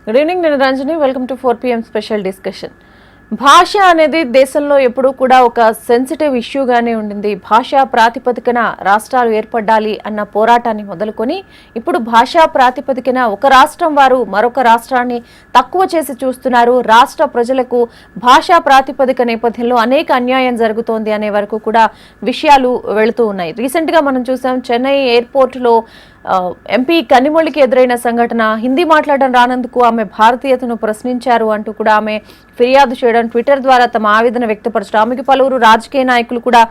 Good evening, నేను Ranjani. Welcome to 4 PM special discussion. భాష అనేది దేశంలో ఎప్పుడూ కూడా ఒక సెన్సిటివ్ ఇష్యూగానే ఉండింది. భాషా ప్రాతిపదికన రాష్ట్రాలు ఏర్పడాలి అన్న పోరాటాన్ని మొదలుకొని ఇప్పుడు భాషా ప్రాతిపదికన ఒక రాష్ట్రం వారు మరొక రాష్ట్రాన్ని తక్కువ చేసి చూస్తున్నారు. రాష్ట్ర ప్రజలకు భాషా ప్రాతిపదిక నేపథ్యంలో అనేక అన్యాయం జరుగుతోంది అనే వరకు కూడా విషయాలు వెళుతూ ఉన్నాయి. రీసెంట్గా మనం చూసాం, చెన్నై ఎయిర్పోర్టులో ఎంపీ కనిమొళికి ఎదురైన సంఘటన. హిందీ మాట్లాడడం రానందుకు ఆమె భారతీయతను ప్రశ్నించారు అంటూ కూడా ఆమె ఫిర్యాదు చేయడం, ట్విట్టర్ ద్వారా తమ ఆవేదన వ్యక్తపరచడం. ఆమెకి పలువురు రాజకీయ నాయకులు కూడా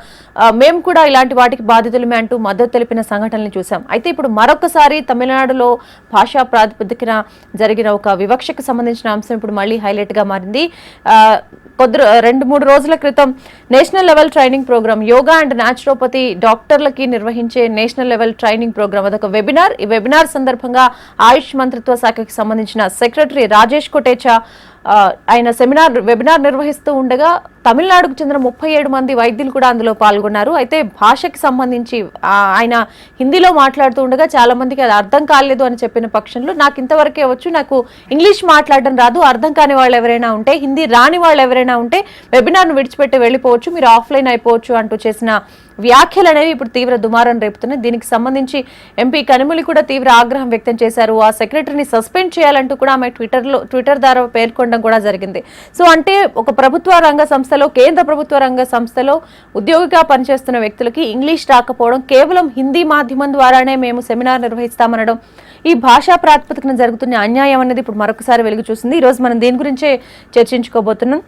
మేము కూడా ఇలాంటి వాటికి బాధితులమే అంటూ మద్దతు తెలిపిన సంఘటనలు చూసాం. అయితే ఇప్పుడు మరొకసారి తమిళనాడులో భాషా ప్రాతిపదికన జరిగిన ఒక వివక్షకు సంబంధించిన అంశం ఇప్పుడు మళ్ళీ హైలైట్ గా మారింది. 2-3 రోజుల క్రితం national level training programme, yoga and naturopathy డాక్టర్లకి నిర్వహించే నేషనల్ లెవెల్ ట్రైనింగ్ ప్రోగ్రామ్, అదొక వెబినార్. ఈ వెబినార్ సందర్భంగా ఆయుష్ మంత్రిత్వ శాఖకి సంబంధించిన సెక్రటరీ రాజేష్ కొటేచా ఆయన వెబినార్ నిర్వహిస్తూ ఉండగా తమిళనాడుకు చెందిన 37 మంది వైద్యులు కూడా అందులో పాల్గొన్నారు. అయితే భాషకి సంబంధించి ఆయన హిందీలో మాట్లాడుతూ ఉండగా చాలా మందికి అది అర్థం కాలేదు అని చెప్పిన పక్షంలో నాకు ఇంతవరకే వచ్చు, నాకు ఇంగ్లీష్ మాట్లాడడం రాదు, అర్థం కాని వాళ్ళు ఎవరైనా ఉంటే, హిందీ రాని వాళ్ళు ఎవరైనా ఉంటే వెబినార్ను విడిచిపెట్టి వెళ్ళిపోవచ్చు, మీరు ఆఫ్లైన్ అయిపోవచ్చు అంటూ చేసిన వ్యాఖ్యలు అనేవి ఇప్పుడు తీవ్ర దుమారం రేపుతున్నాయి. దీనికి సంబంధించి ఎంపీ కనిమొళి కూడా తీవ్ర ఆగ్రహం వ్యక్తం చేశారు. ఆ సెక్రటరీని సస్పెండ్ చేయాలంటూ కూడా ఆమె ట్విట్టర్ ద్వారా పేర్కొనడం కూడా జరిగింది. సో అంటే ఒక ప్రభుత్వ రంగ సంస్థలో, కేంద్ర ప్రభుత్వ రంగ సంస్థలో ఉద్యోగిగా పనిచేస్తున్న వ్యక్తులకి ఇంగ్లీష్ రాకపోవడం, కేవలం హిందీ మాధ్యమం ద్వారానే మేము సెమినార్ నిర్వహిస్తామనడం, ఈ భాషా ప్రాతిపదికన జరుగుతున్న అన్యాయం అనేది ఇప్పుడు మరొకసారి వెలుగు చూసింది. ఈరోజు మనం దీని గురించే చర్చించుకోబోతున్నాం.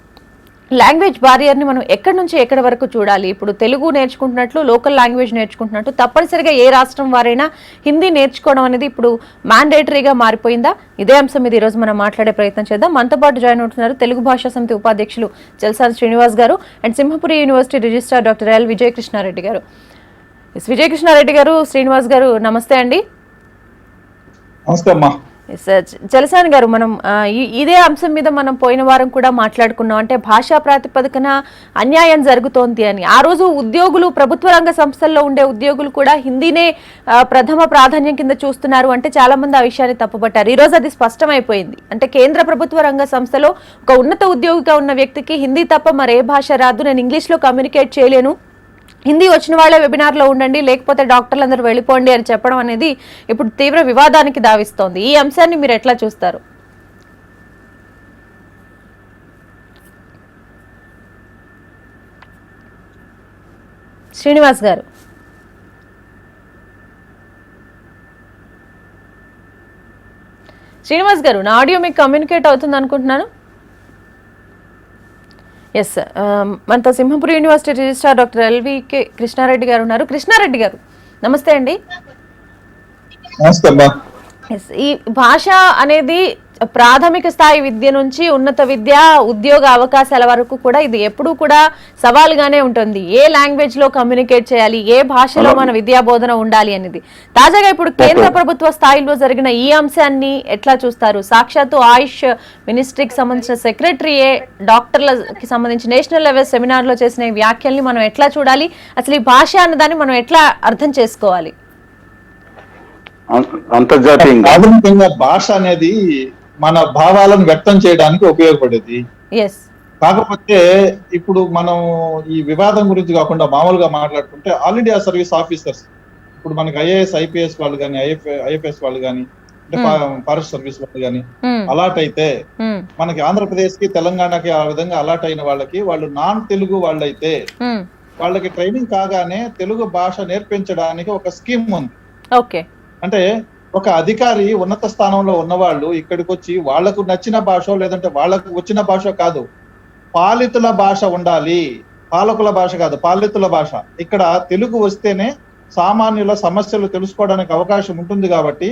లాంగ్వేజ్ బారియర్ని మనం ఎక్కడి నుంచి ఎక్కడి వరకు చూడాలి? ఇప్పుడు తెలుగు నేర్చుకుంటున్నట్లు, లోకల్ లాంగ్వేజ్ నేర్చుకుంటున్నట్టు తప్పనిసరిగా ఏ రాష్ట్రం వారైనా హిందీ నేర్చుకోవడం అనేది ఇప్పుడు మ్యాండేటరీగా మారిపోయిందా? ఇదే అంశం మీద ఈరోజు మనం మాట్లాడే ప్రయత్నం చేద్దాం. మనతో పాటు జాయిన్ అవుతున్నారు తెలుగు భాషా సమితి ఉపాధ్యక్షులు Jalsani Srinivas garu and Simhapuri university registrar doctor L Vijayakrishna Reddy garu. Vijayakrishna Reddy గారు, శ్రీనివాస్ గారు, నమస్తే అండి. నమస్తే అమ్మా. జలసాని గారు, మనం ఇదే అంశం మీద మనం పోయిన వారం కూడా మాట్లాడుకున్నాం. అంటే భాషా ప్రాతిపదికన అన్యాయం జరుగుతోంది అని. ఆ రోజు ఉద్యోగులు, ప్రభుత్వ రంగ సంస్థల్లో ఉండే ఉద్యోగులు కూడా హిందీనే ప్రథమ ప్రాధాన్యం కింద చూస్తున్నారు అంటే చాలా మంది ఆ విషయాన్ని తప్పుపట్టారు. ఈ రోజు అది స్పష్టమైపోయింది. అంటే కేంద్ర ప్రభుత్వ రంగ సంస్థలో ఒక ఉన్నత ఉద్యోగిగా ఉన్న వ్యక్తికి హిందీ తప్ప మరే భాష రాదు, నేను ఇంగ్లీష్లో కమ్యూనికేట్ చేయలేను, హిందీ వచ్చిన వాళ్ళే వెబినార్లో ఉండండి, లేకపోతే డాక్టర్లందరూ వెళ్ళిపోండి అని చెప్పడం అనేది ఇప్పుడు తీవ్ర వివాదానికి దావిస్తోంది. ఈ అంశాన్ని మీరు ఎట్లా చూస్తారు? శ్రీనివాస్ గారు. శ్రీనివాస్ గారు, నా ఆడియో మీకు కమ్యూనికేట్ అవుతుంది అనుకుంటున్నాను. ఎస్, మనతో Simhapuri university registrar doctor L V Krishna Reddy గారు ఉన్నారు. కృష్ణారెడ్డి గారు, నమస్తే అండి. ఎస్, ఈ భాష అనేది ప్రాథమిక స్థాయి విద్య నుంచి ఉన్నత విద్య, ఉద్యోగ అవకాశాల వరకు కూడా ఇది ఎప్పుడూ కూడా సవాలుగానే ఉంటుంది. ఏ లాంగ్వేజ్ లో కమ్యూనికేట్ చేయాలి, ఏ భాషలో మన విద్యా బోధన ఉండాలి అనేది. తాజాగా ఇప్పుడు కేంద్ర ప్రభుత్వ స్థాయిలో జరిగిన ఈ అంశాన్ని ఎట్లా చూస్తారు? సాక్షాత్తు ఆయుష్ మినిస్ట్రీకి సంబంధించిన సెక్రటరీయే డాక్టర్లకి సంబంధించి నేషనల్ లెవెల్ సెమినార్ లో చేసిన ఈ వ్యాఖ్యల్ని మనం ఎట్లా చూడాలి? అసలు ఈ భాష అన్నదాన్ని మనం ఎట్లా అర్థం చేసుకోవాలి? అంతర్జాతీయంగా భాష అనేది మన భావాలను వ్యక్తం చేయడానికి ఉపయోగపడేది. కాకపోతే ఇప్పుడు మనం ఈ వివాదం గురించి కాకుండా మామూలుగా మాట్లాడుకుంటే ఆల్ ఇండియా సర్వీస్ ఆఫీసర్స్, ఇప్పుడు మనకి ఐఏఎస్ ఐపీఎస్ వాళ్ళు కానీ, ఐఎఫ్ఎస్ వాళ్ళు కానీ, అంటే ఫారెస్ట్ సర్వీస్ వాళ్ళు కానీ అలాట్ అయితే, మనకి ఆంధ్రప్రదేశ్ కి తెలంగాణకి ఆ విధంగా అలాట్ అయిన వాళ్ళకి, వాళ్ళు నాన్ తెలుగు వాళ్ళైతే వాళ్ళకి ట్రైనింగ్ కాగానే తెలుగు భాష నేర్పించడానికి ఒక స్కీమ్ ఉంది. ఓకే, అంటే ఒక అధికారి ఉన్నత స్థానంలో ఉన్నవాళ్ళు ఇక్కడికి వచ్చి వాళ్లకు నచ్చిన భాష, లేదంటే వాళ్లకు వచ్చిన భాష కాదు, పాలితుల భాష ఉండాలి, పాలకుల భాష కాదు, పాలితుల భాష. ఇక్కడ తెలుగు వస్తేనే సామాన్యుల సమస్యలు తెలుసుకోవడానికి అవకాశం ఉంటుంది. కాబట్టి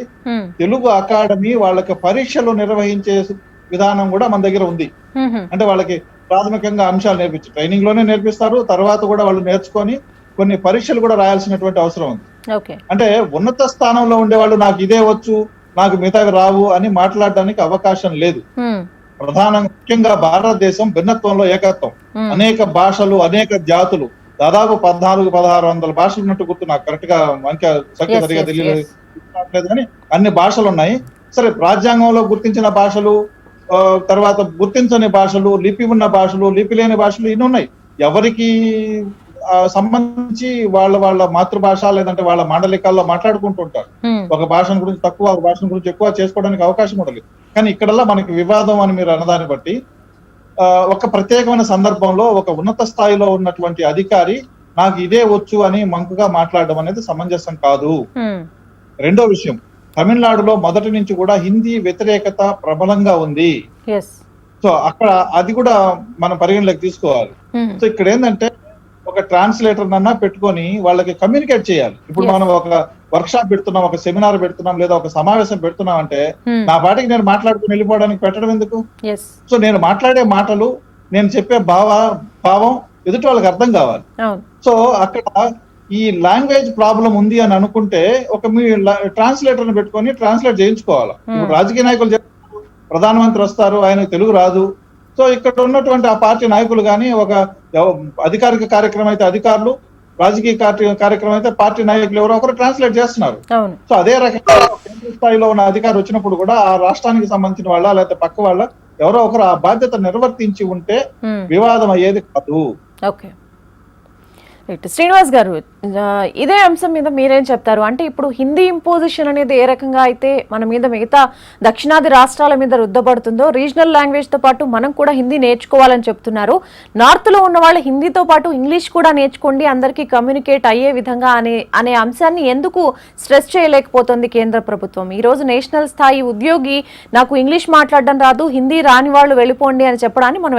తెలుగు అకాడమీ వాళ్ళకి పరీక్షలు నిర్వహించే విధానం కూడా మన దగ్గర ఉంది. అంటే వాళ్ళకి ప్రాథమికంగా అంశాలు ట్రైనింగ్ లోనే నేర్పిస్తారు, తర్వాత కూడా వాళ్ళు నేర్చుకొని కొన్ని పరీక్షలు కూడా రాయాల్సినటువంటి అవసరం ఉంది. అంటే ఉన్నత స్థానంలో ఉండేవాళ్ళు నాకు ఇదే వచ్చు, నాకు మిగతావి రావు అని మాట్లాడడానికి అవకాశం లేదు. ముఖ్యంగా భారతదేశం భిన్నత్వంలో ఏకత్వం, అనేక భాషలు, అనేక జాతులు, దాదాపు 1400-1600 భాషలు ఉన్నట్టు గుర్తు, నాకు కరెక్ట్ గా అంకె సంఖ్య Yes, సరిగా yes, తెలియలేదు yes. కానీ అన్ని భాషలు ఉన్నాయి. సరే, రాజ్యాంగంలో గుర్తించిన భాషలు, తర్వాత గుర్తించని భాషలు, లిపి ఉన్న భాషలు, లిపి లేని భాషలు ఇన్ని ఉన్నాయి. ఎవరికి సంబంధించి వాళ్ళ మాతృభాష లేదంటే వాళ్ళ మాండలికాల్లో మాట్లాడుకుంటుంటారు. ఒక భాషను గురించి తక్కువ, ఒక భాషను గురించి ఎక్కువ చేసుకోవడానికి అవకాశం కూడా లేదు. కానీ ఇక్కడల్లా మనకి వివాదం అని మీరు అన్నదాన్ని బట్టి ఒక ప్రత్యేకమైన సందర్భంలో ఒక ఉన్నత స్థాయిలో ఉన్నటువంటి అధికారి నాకు ఇదే వచ్చు అని మంకుగా మాట్లాడడం అనేది సమంజసం కాదు. రెండో విషయం, తమిళనాడులో మొదటి నుంచి కూడా హిందీ వ్యతిరేకత ప్రబలంగా ఉంది. సో అక్కడ అది కూడా మనం పరిగణలోకి తీసుకోవాలి. సో ఇక్కడ ఏంటంటే ఒక ట్రాన్స్లేటర్ అన్నా పెట్టుకొని వాళ్ళకి కమ్యూనికేట్ చేయాలి. ఇప్పుడు మనం ఒక వర్క్ షాప్ పెడుతున్నాం, ఒక సెమినార్ పెడుతున్నాం, లేదా ఒక సమావేశం పెడుతున్నాం అంటే నా పాటికి నేను మాట్లాడుకుని వెళ్ళిపోవడానికి పెట్టడం ఎందుకు? సో నేను మాట్లాడే మాటలు, నేను చెప్పే భావం ఎదుటి వాళ్ళకి అర్థం కావాలి. సో అక్కడ ఈ లాంగ్వేజ్ ప్రాబ్లం ఉంది అని అనుకుంటే ఒక మీ ట్రాన్స్లేటర్ ని పెట్టుకొని ట్రాన్స్లేట్ చేయించుకోవాలి. ఇప్పుడు రాజకీయ నాయకులు చెప్తారు, ప్రధానమంత్రి వస్తారు, ఆయన తెలుగు రాదు. సో ఇక్కడ ఉన్నటువంటి ఆ పార్టీ నాయకులు కానీ, ఒక అధికారిక కార్యక్రమం అయితే అధికారులు, రాజకీయ కార్యక్రమం అయితే పార్టీ నాయకులు ఎవరో ఒకరు ట్రాన్స్లేట్ చేస్తున్నారు. సో అదే రకంగా కేంద్ర స్థాయిలో ఉన్న అధికారి వచ్చినప్పుడు కూడా ఆ రాష్ట్రానికి సంబంధించిన వాళ్ళ లేకపోతే పక్క వాళ్ళ ఎవరో ఒకరు ఆ బాధ్యత నిర్వర్తించి ఉంటే వివాదం అయ్యేది కాదు. శ్రీనివాస్ గారు, ఇదే అంశం మీద మీరేం చెప్తారు? అంటే ఇప్పుడు హిందీ ఇంపోజిషన్ అనేది ఏ రకంగా అయితే మన మీద మిగతా దక్షిణాది రాష్ట్రాల మీద రుద్దబడుతుందో, రీజనల్ లాంగ్వేజ్ తో పాటు మనం కూడా హిందీ నేర్చుకోవాలని చెప్తున్నారు. నార్త్ లో ఉన్న వాళ్ళు హిందీతో పాటు ఇంగ్లీష్ కూడా నేర్చుకోండి, అందరికీ కమ్యూనికేట్ అయ్యే విధంగా అనే అంశాన్ని ఎందుకు స్ట్రెస్ చేయలేకపోతుంది కేంద్ర ప్రభుత్వం? ఈ రోజు నేషనల్ స్థాయి ఉద్యోగి నాకు ఇంగ్లీష్ మాట్లాడడం రాదు, హిందీ రాని వాళ్ళు వెళ్ళిపోండి అని చెప్పడాన్ని మనం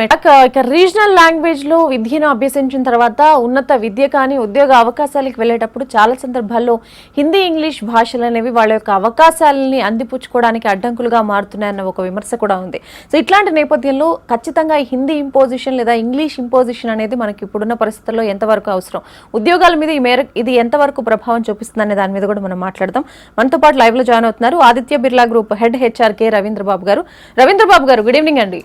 ఇక రీజనల్ లాంగ్వేజ్ లో విద్యను అభ్యసించిన తర్వాత ఉన్నత విద్య కానీ ఉద్యోగ అవకాశాలకు వెళ్ళేటప్పుడు చాలా సందర్భాల్లో హిందీ ఇంగ్లీష్ భాషలు అనేవి వాళ్ళ యొక్క అవకాశాలని అందిపుచ్చుకోవడానికి అడ్డంకులుగా మారుతున్నాయన్న ఒక విమర్శ కూడా ఉంది. సో ఇట్లాంటి నేపథ్యంలో ఖచ్చితంగా ఈ హిందీ ఇంపోజిషన్ లేదా ఇంగ్లీష్ ఇంపోజిషన్ అనేది మనకి ఇప్పుడున్న పరిస్థితుల్లో ఎంతవరకు అవసరం, ఉద్యోగాల మీద ఇది ఎంతవరకు ప్రభావం చూపిస్తుంది అనే దాని మీద కూడా మనం మాట్లాడదాం. మనతో పాటు లైవ్ లో జాయిన్ అవుతున్నారు Aditya Birla group head HR K Ravindra Babu గారు. రవీంద్రబాబు గారు, గుడ్ ఈవినింగ్ అండి.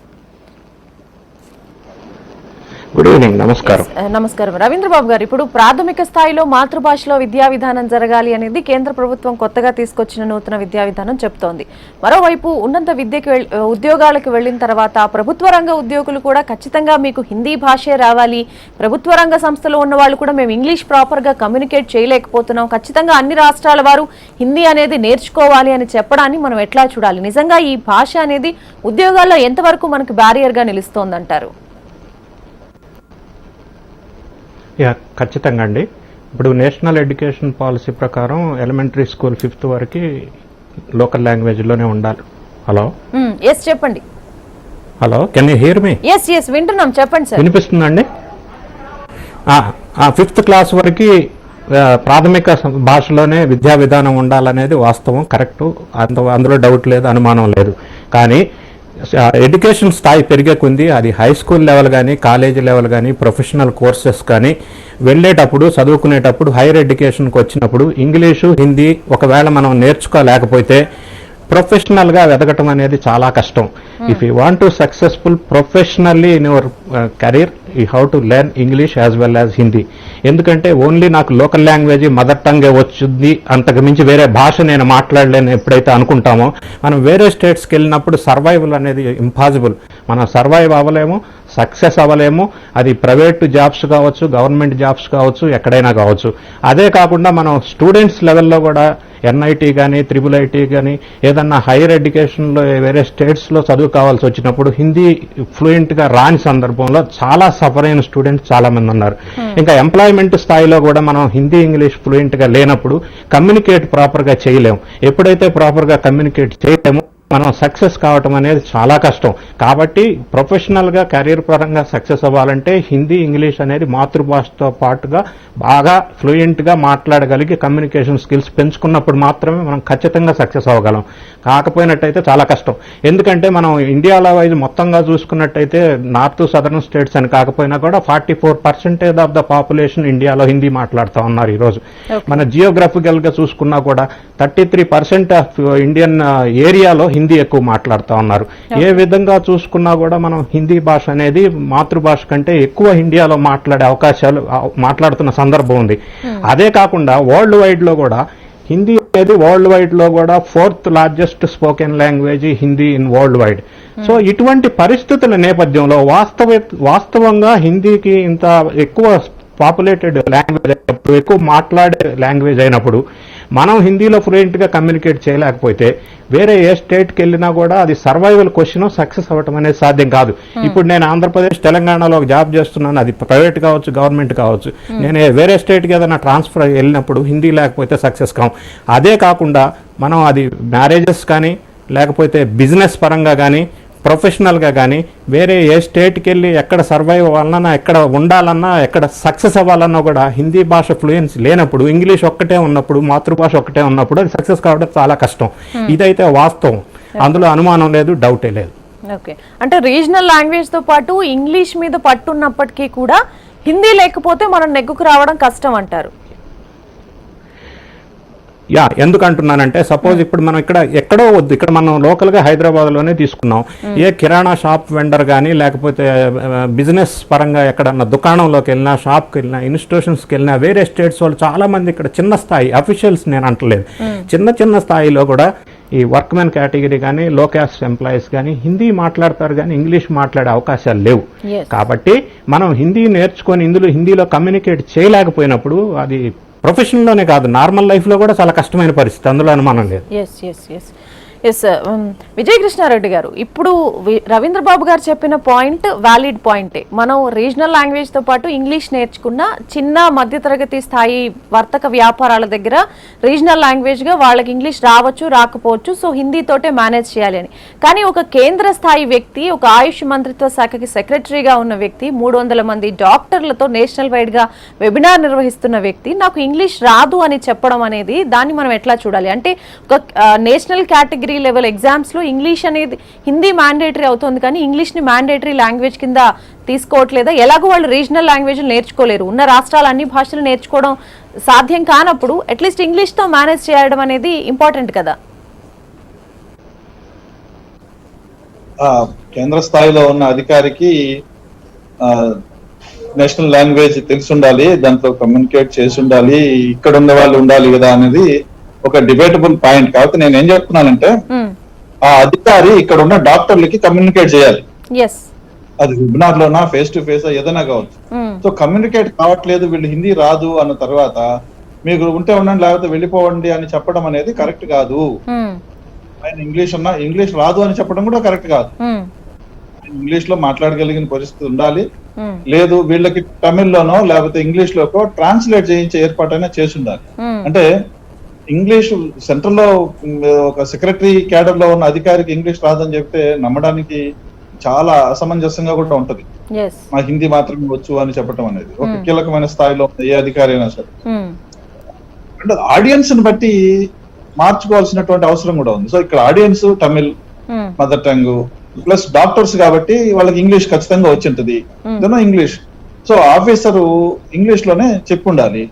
Good evening. నమస్కారం. నమస్కారం రవీంద్రబాబు గారు, ఇప్పుడు ప్రాథమిక స్థాయిలో మాతృభాషలో విద్యా విధానం జరగాలి అనేది కేంద్ర ప్రభుత్వం కొత్తగా తీసుకొచ్చిన నూతన విద్యా విధానం చెప్తోంది. మరోవైపు ఉన్నత విద్యకి ఉద్యోగాలకు వెళ్లిన తర్వాత ప్రభుత్వ రంగ ఉద్యోగులు కూడా ఖచ్చితంగా మీకు హిందీ భాషే రావాలి, ప్రభుత్వ రంగ సంస్థలో ఉన్న వాళ్ళు కూడా మేము ఇంగ్లీష్ ప్రాపర్ గా కమ్యూనికేట్ చేయలేకపోతున్నాం, ఖచ్చితంగా అన్ని రాష్ట్రాల వారు హిందీ అనేది నేర్చుకోవాలి అని చెప్పడాన్ని మనం ఎట్లా చూడాలి? నిజంగా ఈ భాష అనేది ఉద్యోగాల్లో ఎంతవరకు మనకు బ్యారియర్ గా నిలుస్తోందంటారు? ఖచ్చితంగా అండి. ఇప్పుడు నేషనల్ ఎడ్యుకేషన్ పాలసీ ప్రకారం ఎలిమెంటరీ స్కూల్ 5th వరకు లోకల్ లాంగ్వేజ్లోనే ఉండాలి. హలో, చెప్పండి. హలో, కెన్ యూ హియర్ మీ? వింటున్నాం, చెప్పండి సార్. వినిపిస్తుందండి. 5th క్లాస్ వరకు ప్రాథమిక భాషలోనే విద్యా విధానం ఉండాలనేది వాస్తవం, కరెక్టు. అందులో డౌట్ లేదు, అనుమానం లేదు. కానీ ఎడ్యుకేషన్ స్థాయి పెరిగే కొంది అది హై స్కూల్ లెవెల్ కానీ, కాలేజీ లెవెల్ కానీ, ప్రొఫెషనల్ కోర్సెస్ కానీ వెళ్ళేటప్పుడు, చదువుకునేటప్పుడు, హైయర్ ఎడ్యుకేషన్కి వచ్చినప్పుడు ఇంగ్లీషు, హిందీ ఒకవేళ మనం నేర్చుకోలేకపోతే ప్రొఫెషనల్గా ఎదగటం అనేది చాలా కష్టం. If you want to successful professionally in your career you have to learn English as well as Hindi. ఎందుకంటే ఓన్లీ నాకు లోకల్ లాంగ్వేజ్ మదర్ టంగే వచ్చింది, అంతకు మించి వేరే భాష నేను మాట్లాడలేను ఎప్పుడైతే అనుకుంటామో, మనం వేరే స్టేట్స్కి వెళ్ళినప్పుడు సర్వైవల్ అనేది ఇంపాసిబుల్. మనం సర్వైవ్ అవ్వలేము, సక్సెస్ అవ్వలేము. అది ప్రైవేట్ జాబ్స్ కావచ్చు, గవర్నమెంట్ జాబ్స్ కావచ్చు, ఎక్కడైనా కావచ్చు. అదే కాకుండా మనం స్టూడెంట్స్ లెవెల్లో కూడా NIT కానీ, IIIT కానీ, ఏదన్నా హైయర్ ఎడ్యుకేషన్లో వేరే స్టేట్స్లో చదువు కావాల్సి వచ్చినప్పుడు హిందీ ఫ్లూయెంట్గా రాని సందర్భంలో చాలా సఫర్ అయిన స్టూడెంట్స్ చాలా మంది ఉన్నారు. ఇంకా ఎంప్లాయ్మెంట్ స్థాయిలో కూడా మనం హిందీ ఇంగ్లీష్ ఫ్లూయెంట్గా లేనప్పుడు కమ్యూనికేట్ ప్రాపర్గా చేయలేము. ఎప్పుడైతే ప్రాపర్గా కమ్యూనికేట్ చేయలేమో మనం సక్సెస్ కావటం అనేది చాలా కష్టం. కాబట్టి ప్రొఫెషనల్గా కెరీర్ పరంగా సక్సెస్ అవ్వాలంటే హిందీ ఇంగ్లీష్ అనేది మాతృభాషతో పాటుగా బాగా ఫ్లూయెంట్గా మాట్లాడగలిగి కమ్యూనికేషన్ స్కిల్స్ పెంచుకున్నప్పుడు మాత్రమే మనం ఖచ్చితంగా సక్సెస్ అవ్వగలం. కాకపోయినట్టయితే చాలా కష్టం. ఎందుకంటే మనం ఇండియాలో వైజ్ మొత్తంగా చూసుకున్నట్టయితే నార్త్ సదర్న్ స్టేట్స్ అని కాకపోయినా కూడా 44% ఆఫ్ ద పాపులేషన్ ఇండియాలో హిందీ మాట్లాడుతూ ఉన్నారు ఈరోజు. మన జియోగ్రఫికల్గా చూసుకున్నా కూడా 33% ఆఫ్ ఇండియన్ ఏరియాలో హిందీ ఎక్కువ మాట్లాడుతూ ఉన్నారు. ఏ విధంగా చూసుకున్నా కూడా మనం హిందీ భాష అనేది మాతృభాష కంటే ఎక్కువ ఇండియాలో మాట్లాడే అవకాశాలు మాట్లాడుతున్న సందర్భం ఉంది. అదే కాకుండా వరల్డ్ వైడ్ లో కూడా హిందీ అనేది వరల్డ్ వైడ్ లో కూడా 4th largest spoken language Hindi in world wide. So ఇటువంటి పరిస్థితుల నేపథ్యంలో వాస్తవంగా హిందీకి ఇంత ఎక్కువ పాపులేటెడ్ లాంగ్వేజ్ అయినప్పుడు, ఎక్కువ మాట్లాడే లాంగ్వేజ్ అయినప్పుడు మనం హిందీలో ఫ్లూయెంట్ గా కమ్యూనికేట్ చేయలేకపోతే వేరే ఏ స్టేట్కి వెళ్ళినా కూడా అది సర్వైవల్ క్వశ్చన్, సక్సెస్ అవ్వటం అనేది సాధ్యం కాదు. ఇప్పుడు నేను ఆంధ్రప్రదేశ్, తెలంగాణలో ఒక జాబ్ చేస్తున్నాను, అది ప్రైవేట్ కావచ్చు, గవర్నమెంట్ కావచ్చు. నేను వేరే స్టేట్కి ఏదైనా ట్రాన్స్ఫర్ వెళ్ళినప్పుడు హిందీ లేకపోతే సక్సెస్ కావు. అదే కాకుండా మనం అది మ్యారేజెస్ కానీ, లేకపోతే బిజినెస్ పరంగా కానీ, ప్రొఫెషనల్గా కానీ వేరే ఏ స్టేట్కి వెళ్ళి ఎక్కడ సర్వైవ్ అవ్వాలన్నా, ఎక్కడ ఉండాలన్నా, ఎక్కడ సక్సెస్ అవ్వాలన్నా కూడా హిందీ భాష ఫ్లూయెన్సీ లేనప్పుడు, ఇంగ్లీష్ ఒక్కటే ఉన్నప్పుడు, మాతృభాష ఒక్కటే ఉన్నప్పుడు అది సక్సెస్ కావడం చాలా కష్టం. ఇదైతే వాస్తవం, అందులో అనుమానం లేదు, డౌటే లేదు. ఓకే, అంటే రీజనల్ లాంగ్వేజ్ తో పాటు ఇంగ్లీష్ మీద పట్టున్నప్పటికీ కూడా హిందీ లేకపోతే మనం నెగ్గుకు రావడం కష్టం అంటారు. ఎందుకు అంటున్నానంటే, సపోజ్ ఇప్పుడు మనం ఎక్కడో వద్దు, ఇక్కడ మనం లోకల్ గా హైదరాబాద్ లోనే తీసుకున్నాం. ఏ కిరాణా షాప్ వెండర్ కానీ, లేకపోతే బిజినెస్ పరంగా ఎక్కడన్నా దుకాణంలోకి వెళ్ళినా, షాప్కి వెళ్ళినా, ఇన్స్టిట్యూషన్స్కి వెళ్ళినా, వేరే స్టేట్స్ వాళ్ళు చాలా మంది ఇక్కడ చిన్న స్థాయి అఫీషియల్స్ నేను అంటలేదు, చిన్న స్థాయిలో కూడా ఈ వర్క్మెన్ కేటగిరీ కానీ, లో క్యాస్ట్ ఎంప్లాయీస్ కానీ హిందీ మాట్లాడతారు కానీ ఇంగ్లీష్ మాట్లాడే అవకాశాలు లేవు. కాబట్టి మనం హిందీ నేర్చుకొని హిందీలో కమ్యూనికేట్ చేయలేకపోయినప్పుడు అది ప్రొఫెషన్లోనే కాదు, నార్మల్ లైఫ్లో కూడా చాలా కష్టమైన పరిస్థితి, అందులో అనుమానం లేదు. ఎస్ విజయ కృష్ణారెడ్డి గారు, ఇప్పుడు రవీంద్రబాబు గారు చెప్పిన పాయింట్ వ్యాలిడ్ పాయింటే. మనం రీజనల్ లాంగ్వేజ్తో పాటు ఇంగ్లీష్ నేర్చుకున్న చిన్న మధ్యతరగతి స్థాయి వర్తక వ్యాపారాల దగ్గర రీజనల్ లాంగ్వేజ్గా వాళ్ళకి ఇంగ్లీష్ రావచ్చు, రాకపోవచ్చు, సో హిందీతోటే మేనేజ్ చేయాలి అని. కానీ ఒక కేంద్ర స్థాయి వ్యక్తి, ఒక ఆయుష్ మంత్రిత్వ శాఖకి సెక్రటరీగా ఉన్న వ్యక్తి, 300 మంది డాక్టర్లతో నేషనల్ వైడ్గా వెబినార్ నిర్వహిస్తున్న వ్యక్తి నాకు ఇంగ్లీష్ రాదు అని చెప్పడం అనేది, దాన్ని మనం ఎట్లా చూడాలి? అంటే ఒక నేషనల్ కేటగిరీ లెవెల్ ఎగ్జామ్స్ లో ఇంగ్లీష్ అనేది హిందీ మ్యాండేటరీ అవుతుంది కానీ ఇంగ్లీష్ ని మ్యాండేటరీ లాంగ్వేజ్ కింద తీసుకోవట్లేదా? ఎలాగో వాళ్ళు రీజనల్ లాంగ్వేజ్ నేర్చుకోలేరు, ఉన్న రాష్ట్రాలు అన్ని భాషలు నేర్చుకోవడం సాధ్యం కానప్పుడు అట్లీస్ట్ ఇంగ్లీష్ తో మేనేజ్ చేయడం అనేది ఇంపార్టెంట్ కదా. కేంద్ర స్థాయిలో ఉన్న అధికారికి నేషనల్ లాంగ్వేజ్ తెలిసి ఉండాలి, దాంట్లో కమ్యూనికేట్ చేసి ఉండాలి, ఇక్కడ ఉన్న వాళ్ళు ఉండాలి కదా అనేది ఒక డిబేటబుల్ పాయింట్. కాబట్టి నేను ఏం చెప్తున్నానంటే, ఆ అధికారి ఇక్కడ ఉన్న డాక్టర్లకి కమ్యూనికేట్ చేయాలి. అది వెబినార్ లోనా, ఫేస్ టు ఫేస్ ఏదైనా కావచ్చు. సో కమ్యూనికేట్ కావట్లేదు, వీళ్ళు హిందీ రాదు అన్న తర్వాత మీకు ఉంటే ఉండండి లేకపోతే వెళ్ళిపోవండి అని చెప్పడం అనేది కరెక్ట్ కాదు. ఆయన ఇంగ్లీష్ రాదు అని చెప్పడం కూడా కరెక్ట్ కాదు. ఇంగ్లీష్ లో మాట్లాడగలిగిన పరిస్థితి ఉండాలి. లేదు వీళ్ళకి తమిళ్లోనో లేకపోతే ఇంగ్లీష్ లోకో ట్రాన్స్లేట్ చేయించే ఏర్పాటైనా చేసి ఉండాలి. అంటే ఇంగ్లీష్ సెంట్రల్ లో ఒక సెక్రటరీ క్యాడర్ లో ఉన్న అధికారికి ఇంగ్లీష్ రాదని చెప్తే నమ్మడానికి చాలా అసమంజసంగా కూడా ఉంటది. మా హిందీ మాత్రమే వచ్చు అని చెప్పడం అనేది ఒక కీలకమైన స్థాయిలో ఏ అధికారి అయినా సరే. అంటే ఆడియన్స్ ని బట్టి మార్చుకోవాల్సినటువంటి అవసరం కూడా ఉంది. సో ఇక్కడ audience Tamil mother tongue plus doctors కాబట్టి వాళ్ళకి ఇంగ్లీష్ ఖచ్చితంగా వచ్చి ఉంటది, ఇంగ్లీష్. సో ఆఫీసరు ఇంగ్లీష్ లోనే చెప్పి ఉండాలి,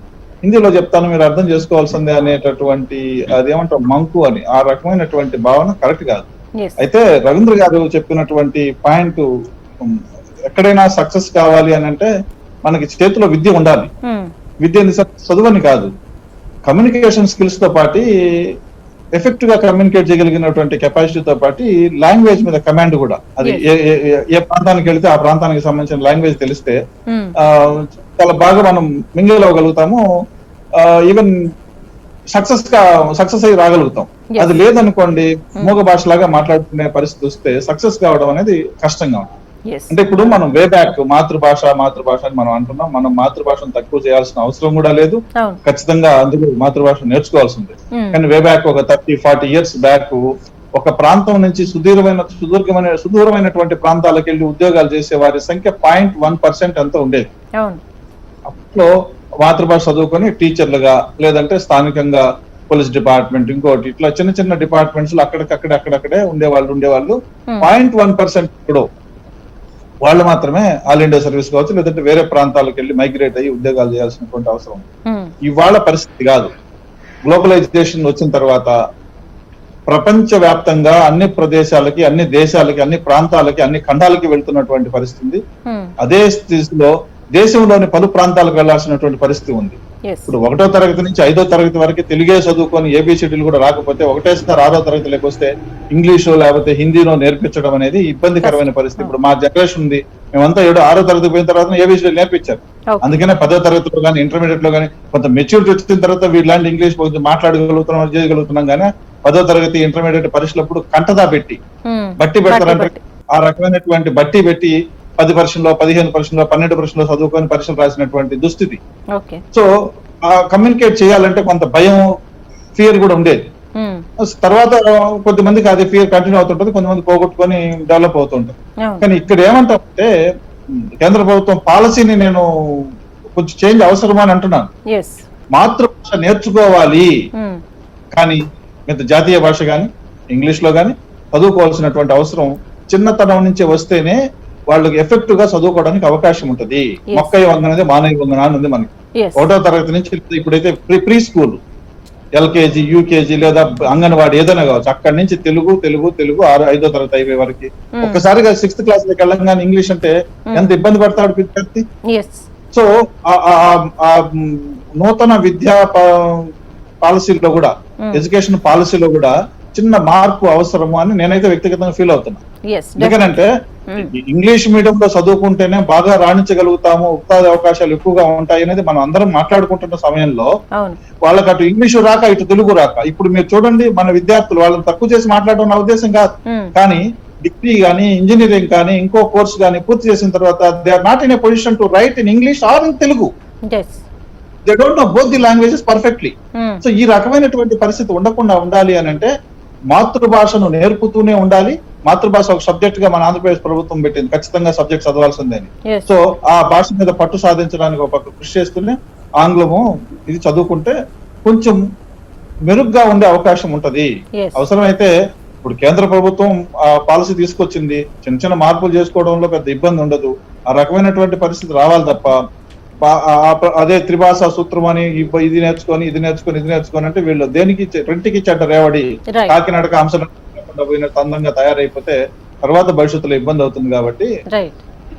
హిందీలో చెప్తాను మీరు అర్థం చేసుకోవాల్సిందే అనేటటువంటి అదేమంటారు మంకు అని, ఆ రకమైనటువంటి భావన కరెక్ట్ కాదు. అయితే రవీంద్ర గారు చెప్పినటువంటి పాయింట్, ఎక్కడైనా సక్సెస్ కావాలి అని అంటే మనకి చేతిలో విద్య ఉండాలి. విద్య చదువని కాదు, కమ్యూనికేషన్ స్కిల్స్ తో పాటు ఎఫెక్టివ్ గా కమ్యూనికేట్ చేయగలిగినటువంటి కెపాసిటీతో పాటు లాంగ్వేజ్ మీద కమాండ్ కూడా. అది ఏ ప్రాంతానికి వెళితే ఆ ప్రాంతానికి సంబంధించిన లాంగ్వేజ్ తెలిస్తే చాలా బాగా మనం మింగిల్ అవ్వగలుగుతాము, ఈవెన్ సక్సెస్ అయ్యి రాగలుగుతాం. అది లేదనుకోండి, మూగ భాషలాగా మాట్లాడుకునే పరిస్థితి వస్తే సక్సెస్ కావడం అనేది కష్టంగా ఉంటుంది. అంటే ఇప్పుడు మనం వే బ్యాక్ మాతృభాష అని మనం అంటున్నాం, మనం మాతృభాషను తక్కువ చేయాల్సిన అవసరం కూడా లేదు, ఖచ్చితంగా అందుకు మాతృభాష నేర్చుకోవాల్సిందే. కానీ వే బ్యాక్ ఒక 30-40 ఇయర్స్ బ్యాక్ ఒక ప్రాంతం నుంచి సుదూరమైనటువంటి ప్రాంతాలకు వెళ్ళి ఉద్యోగాలు చేసే వారి సంఖ్య 0.1% అంతా ఉండేది. అప్పట్లో మాతృభాష చదువుకొని టీచర్లుగా లేదంటే స్థానికంగా పోలీస్ డిపార్ట్మెంట్ ఇంకోటి ఇట్లా చిన్న డిపార్ట్మెంట్స్ లో అక్కడక్కడే ఉండేవాళ్ళు 0.1% ఇప్పుడు వాళ్ళు మాత్రమే ఆల్ ఇండియా సర్వీస్ కావచ్చు లేదంటే వేరే ప్రాంతాలకు వెళ్ళి మైగ్రేట్ అయ్యి ఉద్యోగాలు చేయాల్సినటువంటి అవసరం. ఇవాళ పరిస్థితి కాదు. గ్లోబలైజేషన్ వచ్చిన తర్వాత ప్రపంచ వ్యాప్తంగా అన్ని ప్రదేశాలకి, అన్ని దేశాలకి, అన్ని ప్రాంతాలకి, అన్ని ఖండాలకి వెళ్తున్నటువంటి పరిస్థితి. అదే స్థితిలో దేశంలోని పలు ప్రాంతాలకు వెళ్లాల్సినటువంటి పరిస్థితి ఉంది. ఇప్పుడు 1వ తరగతి నుంచి 5వ తరగతి వరకు తెలుగే చదువుకొని ఏబిసిడీలు కూడా రాకపోతే ఒకటేసారి 6వ తరగతిలోకి వస్తే ఇంగ్లీషో లేకపోతే హిందీనో నేర్పించడం అనేది ఇబ్బందికరమైన పరిస్థితి. ఇప్పుడు మా జనరేషన్ ఉంది, మేమంతా 6వ తరగతి పోయిన తర్వాత ఏబిసిడీలు నేర్పించారు. అందుకనే 10వ తరగతిలో కానీ ఇంటర్మీడియట్ లో కానీ కొంత మెచ్యూరిటీ వచ్చిన తర్వాత వీళ్ళంటి ఇంగ్లీష్ కొంచెం మాట్లాడగలుగుతున్నాం, చేయగలుగుతున్నాం. కానీ 10వ తరగతి ఇంటర్మీడియట్ పరీక్షలప్పుడు కంటదా పెట్టి బట్టి పెడతారంటే ఆ రకమైనటువంటి బట్టి పెట్టి 10 పరీక్షల్లో, 15 పరీక్షల్లో, 12 పరీక్షల్లో చదువుకొని పరీక్షలు రాసినటువంటి దుస్థితి. సో కమ్యూనికేట్ చేయాలంటే కొంత భయం, ఫియర్ కూడా ఉండేది. తర్వాత కొంతమందికి అది ఫియర్ కంటిన్యూ అవుతుంటది, కొంతమంది పోగొట్టుకొని డెవలప్ అవుతుంటది. కానీ ఇక్కడ ఏమంటామంటే కేంద్ర ప్రభుత్వం పాలసీని నేను కొంచెం చేంజ్ అవసరమా అని అంటున్నాను. మాతృభాష నేర్చుకోవాలి, కానీ మిగతా జాతీయ భాష కానీ ఇంగ్లీష్ లో కానీ చదువుకోవాల్సినటువంటి అవసరం చిన్నతనం నుంచి వస్తేనే వాళ్ళకి ఎఫెక్టివ్ గా చదువుకోవడానికి అవకాశం ఉంటది. మొక్కయ్య వందనది మానవ వందన అని ఉంది మనకి. 1వ తరగతి నుంచి ఇప్పుడైతే ప్రీ స్కూల్, ఎల్కేజీ, యూకేజీ లేదా అంగన్వాడీ ఏదైనా కావచ్చు, అక్కడి నుంచి తెలుగు 5వ తరగతి అయిపోయే వరకు. ఒక్కసారిగా 6th క్లాస్ లోకి వెళ్ళంగానే ఇంగ్లీష్ అంటే ఎంత ఇబ్బంది పడతాడు విద్యార్థి. సో ఆ నూతన విద్యా పాలసీలో కూడా, ఎడ్యుకేషన్ పాలసీలో కూడా చిన్న మార్పు అవసరము అని నేనైతే వ్యక్తిగతంగా ఫీల్ అవుతున్నా. ఎందుకంటే ఇంగ్లీష్ మీడియం లో చదువుకుంటేనే బాగా రాణించగలుగుతాము, ఉపాధి అవకాశాలు ఎక్కువగా ఉంటాయి అనేది మనం అందరం మాట్లాడుకుంటున్న సమయంలో వాళ్ళకి అటు ఇంగ్లీషు రాక ఇటు తెలుగు రాక, ఇప్పుడు మీరు చూడండి మన విద్యార్థులు వాళ్ళని తక్కువ చేసి మాట్లాడడం నా ఉద్దేశం కాదు, కానీ డిగ్రీ కానీ ఇంజనీరింగ్ కానీ ఇంకో కోర్స్ కానీ పూర్తి చేసిన తర్వాత they are not in a position to write in English or in Telugu. They don't know both the languages perfectly. So ఈ రకమైనటువంటి పరిస్థితి ఉండకుండా ఉండాలి అని అంటే మాతృభాషను నేర్పుతూనే ఉండాలి. మాతృభాష ఒక సబ్జెక్ట్ గా మన ఆంధ్రప్రదేశ్ ప్రభుత్వం పెట్టింది, ఖచ్చితంగా సబ్జెక్ట్ చదవాల్సిందని. సో ఆ భాష మీద పట్టు సాధించడానికి ఒక పక్క కృషి చేస్తూనే ఆంగ్లము ఇది చదువుకుంటే కొంచెం మెరుగ్గా ఉండే అవకాశం ఉంటది. అవసరమైతే ఇప్పుడు కేంద్ర ప్రభుత్వం ఆ పాలసీ తీసుకొచ్చింది, చిన్న చిన్న మార్పులు చేసుకోవడంలో పెద్ద ఇబ్బంది ఉండదు. ఆ రకమైనటువంటి పరిస్థితి రావాలి తప్ప అదే త్రిభాషా సూత్రం అని ఇది నేర్చుకొని అంటే వీళ్ళు దేనికి రెంటికి చెడ్డ రేవడి కాకినాడక అంశం పోయినట్టు అందంగా తయారైపోతే తర్వాత భవిష్యత్తులో ఇబ్బంది అవుతుంది. కాబట్టి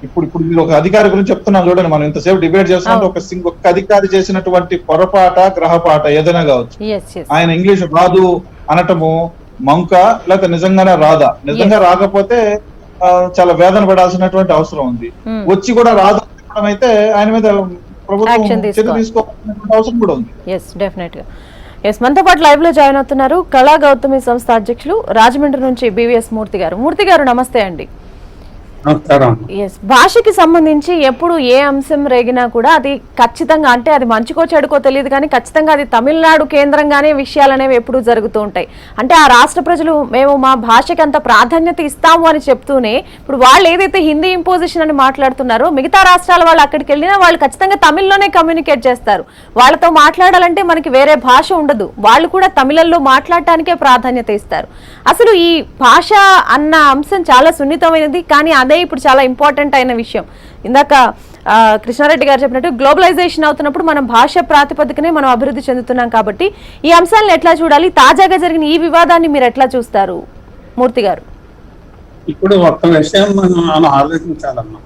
ఇప్పుడు మీరు ఒక అధికారి గురించి చెప్తున్నాం చూడండి, మనం ఇంతసేపు డిబేట్ చేస్తున్నాం. ఒక అధికారి చేసినటువంటి పొరపాట, గ్రహపాట ఏదైనా కావచ్చు, ఆయన ఇంగ్లీష్ రాదు అనటము మంక, లేకపోతే నిజంగానే రాదా, నిజంగా రాకపోతే చాలా వేదన పడాల్సినటువంటి అవసరం ఉంది. వచ్చి కూడా రాదు అయితే ఆయన మీద ప్రభుత్వం చర్య తీసుకోవాల్సిన అవసరం కూడా ఉంది. మనతో పాటు లైవ్ లో జాయిన్ అవుతున్నారు కళా గౌతమి సంస్థ అధ్యక్షులు రాజమండ్రి నుంచి బివిఎస్ మూర్తి గారు. మూర్తి గారు నమస్తే అండి. భాషకి సంబంధించి ఎప్పుడు ఏ అంశం రేగినా కూడా అది ఖచ్చితంగా, అంటే అది మంచికో చెడుకో తెలియదు కానీ ఖచ్చితంగా అది తమిళనాడు కేంద్రంగానే విషయాలు అనేవి ఎప్పుడు జరుగుతూ ఉంటాయి. అంటే ఆ రాష్ట్ర ప్రజలు మేము మా భాషకి అంత ప్రాధాన్యత ఇస్తాము అని చెప్తూనే ఇప్పుడు వాళ్ళు ఏదైతే హిందీ ఇంపోజిషన్ అని మాట్లాడుతున్నారో మిగతా రాష్ట్రాల వాళ్ళు అక్కడికి వెళ్ళినా వాళ్ళు ఖచ్చితంగా తమిళ్లోనే కమ్యూనికేట్ చేస్తారు. వాళ్ళతో మాట్లాడాలంటే మనకి వేరే భాష ఉండదు, వాళ్ళు కూడా తమిళంలో మాట్లాడటానికే ప్రాధాన్యత ఇస్తారు. అసలు ఈ భాష అన్న అంశం చాలా సున్నితమైనది, కానీ అదే ఇప్పుడు చాలా ఇంపార్టెంట్ అయిన విషయం. ఇందాక కృష్ణారెడ్డి గారు చెప్పినట్టు గ్లోబలైజేషన్ అవుతున్నప్పుడు మనం భాష ప్రాతిపదికనే మనం అభివృద్ధి చెందుతున్నాం. కాబట్టి ఈ అంశాలను ఎట్లా చూడాలి, తాజాగా జరిగిన ఈ వివాదాన్ని మీరు ఎట్లా చూస్తారు మూర్తి గారు? ఇప్పుడు ఒక్క విషయం మనం ఆలోచించాలమ్మా.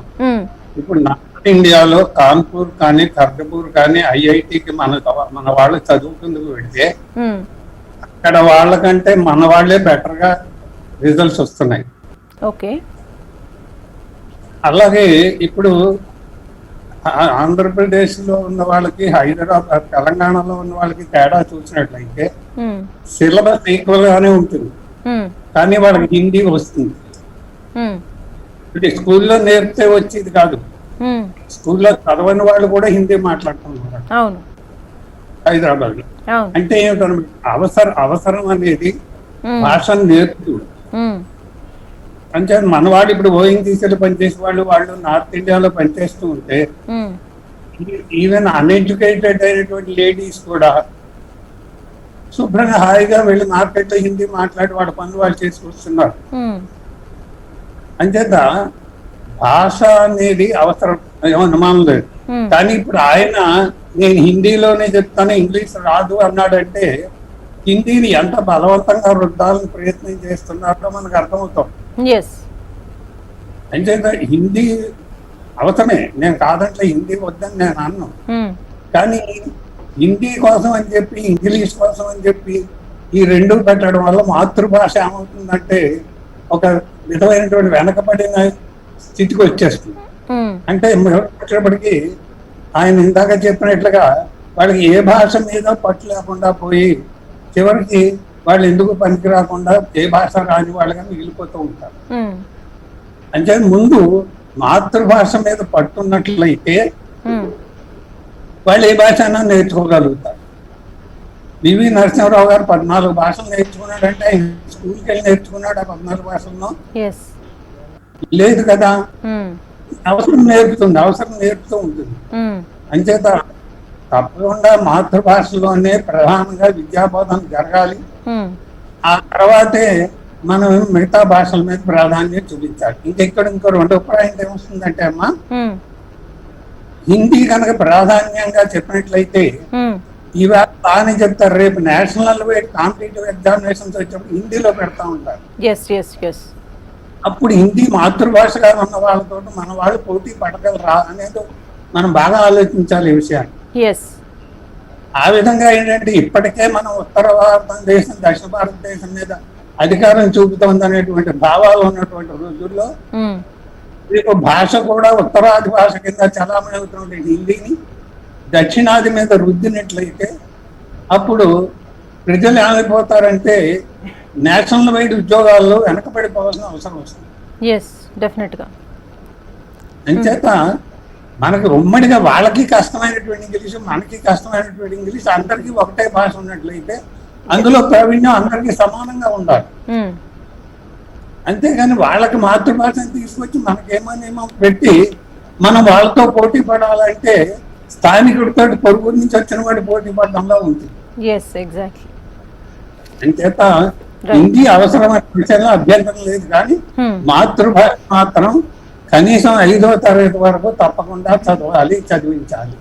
ఇప్పుడు నార్త్ ఇండియాలో కాన్పూర్ కానీ ఖర్గపూర్ కానీ ఐఐటికి మన వాళ్ళు చదువుకుందుకు పెడితే అక్కడ వాళ్ళకంటే మన వాళ్ళే బెటర్ గా రిజల్ట్స్ వస్తున్నాయి. ఓకే, అలాగే ఇప్పుడు ఆంధ్రప్రదేశ్ లో ఉన్న వాళ్ళకి, హైదరాబాద్ తెలంగాణలో ఉన్న వాళ్ళకి తేడా చూసినట్లయితే సిలబస్ ఈక్వల్ గానే ఉంటుంది, కానీ వాళ్ళకి హిందీ వస్తుంది. స్కూల్లో నేర్పితే వచ్చేది కాదు, స్కూల్లో చదవని వాళ్ళు కూడా హిందీ మాట్లాడుతున్నారు హైదరాబాద్ లో. అంటే ఏమిటన్నమాట, అవసరం అనేది భాషను నేర్పుతూ. అంటే మన వాళ్ళు ఇప్పుడు ఓఎన్జీసీలో పనిచేసే వాళ్ళు నార్త్ ఇండియాలో పనిచేస్తూ ఉంటే ఈవెన్ అన్ఎడ్యుకేటెడ్ అయినటువంటి లేడీస్ కూడా శుభ్రంగా హాయిగా వెళ్ళి మార్కెట్ లో హిందీ మాట్లాడి వాళ్ళ పనులు వాళ్ళు చేసుకొస్తున్నారు. అంచేత భాష అనేది అవసరం, అనుమానం లేదు. కానీ ఇప్పుడు ఆయన నేను హిందీలోనే చెప్తాను ఇంగ్లీష్ రాదు అన్నాడంటే హిందీని ఎంత బలవంతంగా రుద్దాలని ప్రయత్నం చేస్తున్నారో మనకు అర్థమవుతాం. ఎస్. అంచేత హిందీ అవసరమే, నేను కాదంటే హిందీ వద్దని నేను అన్నాను. కానీ హిందీ కోసం అని చెప్పి ఇంగ్లీష్ కోసం అని చెప్పి ఈ రెండు పెట్టడం వల్ల మాతృభాష ఏమవుతుందంటే ఒక విధమైనటువంటి వెనకబడిన స్థితికి వచ్చేస్తుంది. అంటే వచ్చేటప్పటికి ఆయన ఇందాక చెప్పినట్లుగా వాళ్ళకి ఏ భాష మీద పట్టు లేకుండా పోయి చివరికి వాళ్ళు ఎందుకు పనికి రాకుండా ఏ భాష రాని వాళ్ళగా మిగిలిపోతూ ఉంటారు. అంటే ముందు మాతృభాష మీద పట్టున్నట్లయితే వాళ్ళు ఏ భాష అయినా నేర్చుకోగలుగుతారు. పివి నరసింహరావు గారు 14 భాషలు నేర్చుకున్నాడంటే ఆయన స్కూల్కి వెళ్ళి నేర్చుకున్నాడు ఆ 14 భాషలను? లేదు కదా. అవసరం నేర్పుతూ ఉంటుంది. అంచేత తప్పకుండా మాతృభాషలోనే ప్రధానంగా విద్యాబోధన జరగాలి. ఆ తర్వాతే మనం మిగతా భాషల మీద ప్రాధాన్యత చూపించాలి. ఇంకో రెండో పాయింట్ ఏమొస్తుందంటే అమ్మా, హిందీ కనుక ప్రాధాన్యంగా చెప్పినట్లయితే ఇవాళ బాగానే చెప్తారు, రేపు నేషనల్ వైడ్ కాంపిటేటివ్ ఎగ్జామినేషన్స్ వచ్చేప్పుడు హిందీలో పెడతా ఉంటారు. అప్పుడు హిందీ మాతృభాషగా ఉన్న వాళ్ళతో మన వాళ్ళు పోటీ పడగలరా అనేది మనం బాగా ఆలోచించాలి ఈ విషయాన్ని. ఆ విధంగా ఏంటంటే ఇప్పటికే మనం ఉత్తర భారతదేశం దక్షిణ భారతదేశం మీద అధికారం చూపుతోంది అనేటువంటి భావాలు ఉన్నటువంటి రోజుల్లో రేపు భాష కూడా ఉత్తరాది భాష కింద చలామణి అవుతున్న హిందీని దక్షిణాది మీద రుద్దినట్లయితే అప్పుడు ప్రజలు ఏమైపోతారంటే నేషనల్ వైడ్ ఉద్యోగాల్లో వెనకబడిపోవాల్సిన అవసరం వస్తుంది. అంచేత మనకి ఉమ్మడిగా వాళ్ళకి కష్టమైనటువంటి ఇంగ్లీష్, మనకి కష్టమైనటువంటి ఇంగ్లీష్, అందరికీ ఒకటే భాష ఉన్నట్లయితే అందులో ప్రావీణ్యం అందరికీ సమానంగా ఉండాలి. అంతేగాని వాళ్ళకి మాతృభాషను తీసుకొచ్చి మనకేమో పెట్టి మనం వాళ్ళతో పోటీ పడాలంటే స్థానికుడితో పొరుగు నుంచి వచ్చిన వాడి పోటీ పడడంలో ఉంటుంది. అంచేత హిందీ అవసరమైన విషయంలో అభ్యంతరం లేదు, కానీ మాతృభాష మాత్రం కనీసం 5వ తరగతి వరకు తప్పకుండా చదవాలి, చదివించాలి.